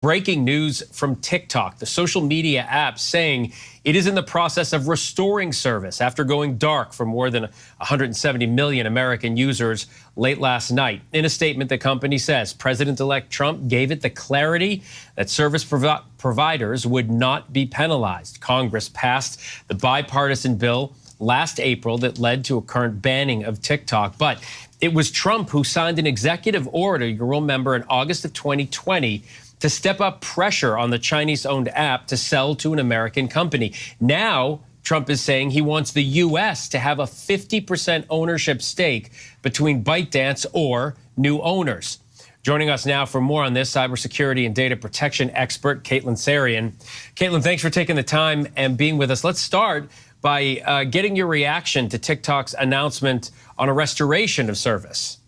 Breaking news from TikTok, the social media app, saying it is in the process of restoring service after going dark for more than 170 million American users late last night. In a statement, the company says President-elect Trump gave it the clarity that service providers would not be penalized. Congress passed the bipartisan bill last April that led to a current banning of TikTok, but it was Trump who signed an executive order, you'll remember, in August of 2020 to step up pressure on the Chinese-owned app to sell to an American company. Now, Trump is saying he wants the U.S. to have a 50% ownership stake between ByteDance or new owners. Joining us now for more on this, cybersecurity and data protection expert Caitlin Sarian. Caitlin, thanks for taking the time and being with us. Let's start by getting your reaction to TikTok's announcement on a restoration of service.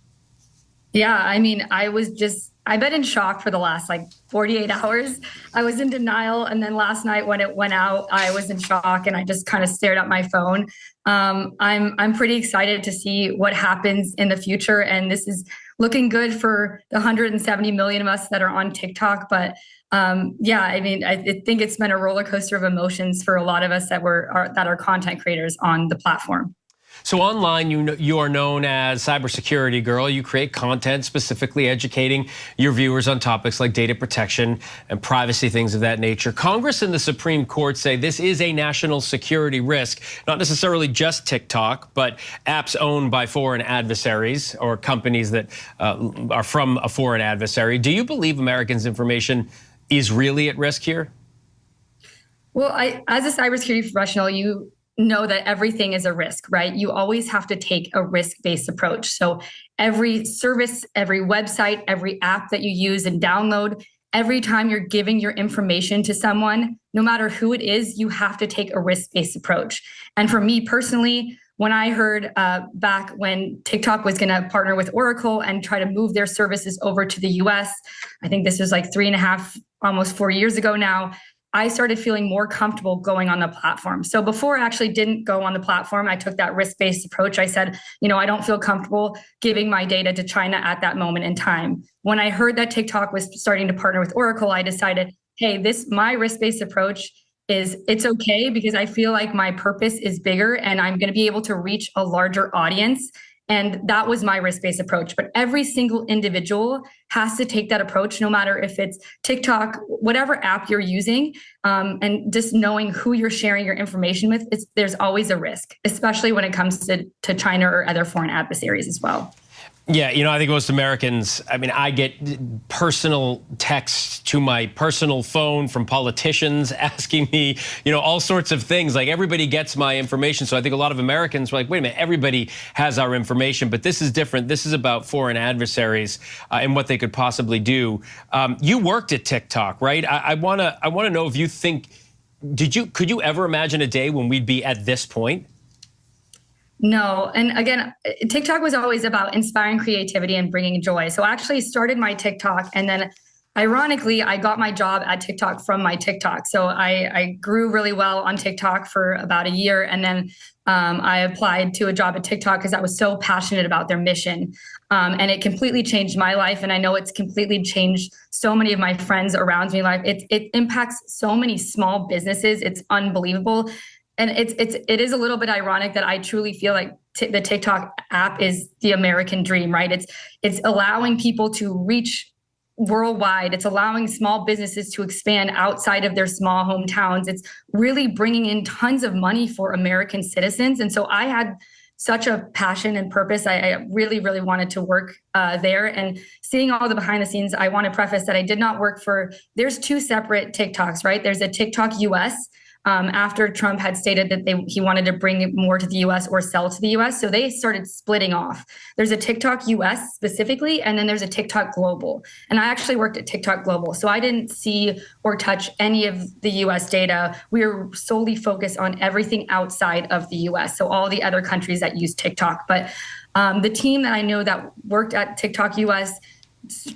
Yeah, I mean, I've been in shock for the last 48 hours. I was in denial. And then last night when it went out, I was in shock and I just kind of stared at my phone. I'm pretty excited to see what happens in the future. And this is looking good for the 170 million of us that are on TikTok. But yeah, I mean, I think it's been a roller coaster of emotions for a lot of us that are content creators on the platform. So online, you are known as Cybersecurity Girl. You create content specifically educating your viewers on topics like data protection and privacy, things of that nature. Congress and the Supreme Court say this is a national security risk, not necessarily just TikTok, but apps owned by foreign adversaries or companies that are from a foreign adversary. Do you believe Americans' information is really at risk here? Well, as a cybersecurity professional, you know that everything is a risk, right? You always have to take a risk-based approach. So every service, every website, every app that you use and download, every time you're giving your information to someone, no matter who it is, you have to take a risk-based approach. And for me personally, when I heard back when TikTok was going to partner with Oracle and try to move their services over to the US, I think this was 3.5, almost 4 years ago now, I started feeling more comfortable going on the platform. So before I actually didn't go on the platform, I took that risk-based approach. I said, I don't feel comfortable giving my data to China at that moment in time. When I heard that TikTok was starting to partner with Oracle, I decided, hey, my risk-based approach it's okay because I feel like my purpose is bigger and I'm going to be able to reach a larger audience. And that was my risk-based approach. But every single individual has to take that approach, no matter if it's TikTok, whatever app you're using, and just knowing who you're sharing your information with, there's always a risk, especially when it comes to China or other foreign adversaries as well. Yeah, I think most Americans, I get personal texts to my personal phone from politicians asking me, all sorts of things. Everybody gets my information. So I think a lot of Americans are like, wait a minute, everybody has our information, but this is different. This is about foreign adversaries and what they could possibly do. You worked at TikTok, right? I want to know if you think, could you ever imagine a day when we'd be at this point? No. And again, TikTok was always about inspiring creativity and bringing joy. So I actually started my TikTok, and then ironically, I got my job at TikTok from my TikTok. So I grew really well on TikTok for about a year. And then I applied to a job at TikTok because I was so passionate about their mission. And it completely changed my life. And I know it's completely changed so many of my friends around me life. It impacts so many small businesses. It's unbelievable. And it is a little bit ironic that I truly feel like the TikTok app is the American dream, right? It's allowing people to reach worldwide. It's allowing small businesses to expand outside of their small hometowns. It's really bringing in tons of money for American citizens. And so I had such a passion and purpose. I really, really wanted to work there. And seeing all the behind the scenes, I want to preface that I did not work there's two separate TikToks, right? There's a TikTok US, after Trump had stated that he wanted to bring it more to the US or sell to the US. So they started splitting off. There's a TikTok US specifically, and then there's a TikTok Global. And I actually worked at TikTok Global. So I didn't see or touch any of the US data. We were solely focused on everything outside of the US. So all the other countries that use TikTok. But the team that I know that worked at TikTok US,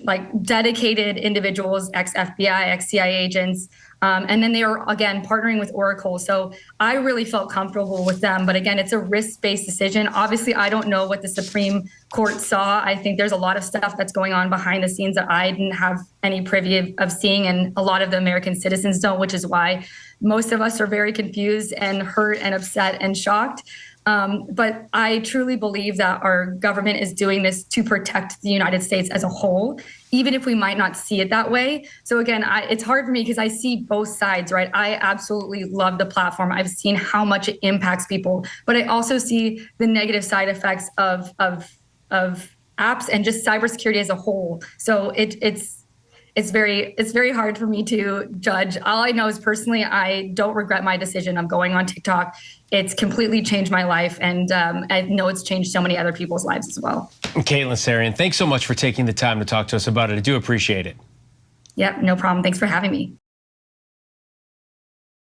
like dedicated individuals, ex-FBI, ex-CIA agents. And then they are, again, partnering with Oracle. So I really felt comfortable with them. But again, it's a risk-based decision. Obviously, I don't know what the Supreme Court saw. I think there's a lot of stuff that's going on behind the scenes that I didn't have any privy of seeing. And a lot of the American citizens don't, which is why most of us are very confused and hurt and upset and shocked. But I truly believe that our government is doing this to protect the United States as a whole, even if we might not see it that way. So again, it's hard for me because I see both sides, right? I absolutely love the platform. I've seen how much it impacts people, but I also see the negative side effects of apps and just cybersecurity as a whole. So it's very hard for me to judge. All I know is personally, I don't regret my decision of going on TikTok. It's completely changed my life, and I know it's changed so many other people's lives as well. Caitlin Sarian, thanks so much for taking the time to talk to us about it. I do appreciate it. Yep, no problem. Thanks for having me.